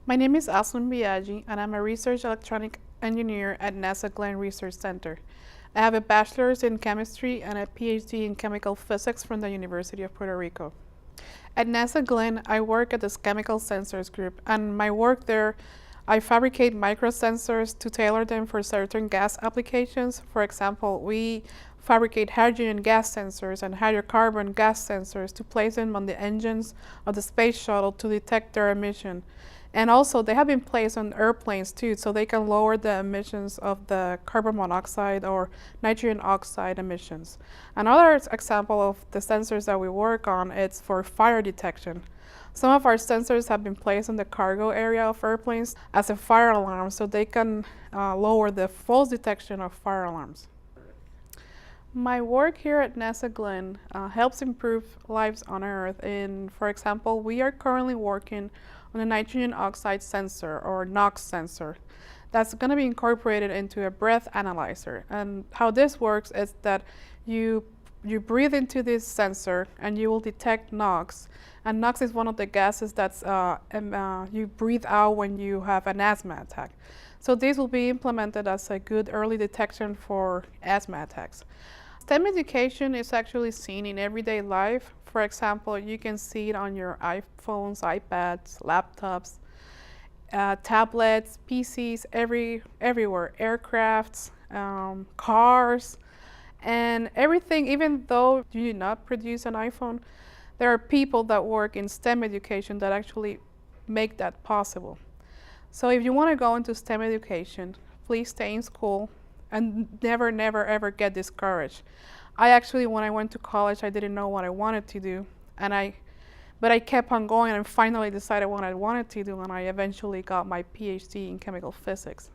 My name is Azlin Biaggi, and I'm a research electronic engineer at NASA Glenn Research Center. I have a bachelor's in chemistry and a PhD in chemical physics from the University of Puerto Rico. At NASA Glenn, I work at the Chemical Sensors Group, and my work there, I fabricate microsensors to tailor them for certain gas applications. For example, we fabricate hydrogen gas sensors and hydrocarbon gas sensors to place them on the engines of the space shuttle to detect their emission. And also, they have been placed on airplanes too, so they can lower the emissions of the carbon monoxide or nitrogen oxide emissions. Another example of the sensors that we work on is for fire detection. Some of our sensors have been placed in the cargo area of airplanes as a fire alarm, so they can lower the false detection of fire alarms. My work here at NASA Glenn helps improve lives on Earth. For example, we are currently working on a nitrogen oxide sensor, or NOx sensor, that's going to be incorporated into a breath analyzer. And how this works is that you breathe into this sensor and you will detect NOx. And NOx is one of the gases that's you breathe out when you have an asthma attack. So this will be implemented as a good early detection for asthma attacks. STEM education is actually seen in everyday life. For example, you can see it on your iPhones, iPads, laptops, tablets, PCs, everywhere, aircrafts, cars, and everything. Even though you do not produce an iPhone, there are people that work in STEM education that actually make that possible. So if you want to go into STEM education, please stay in school and never, ever get discouraged. I actually, when I went to college, I didn't know what I wanted to do, but I kept on going and finally decided what I wanted to do, and I eventually got my PhD in chemical physics.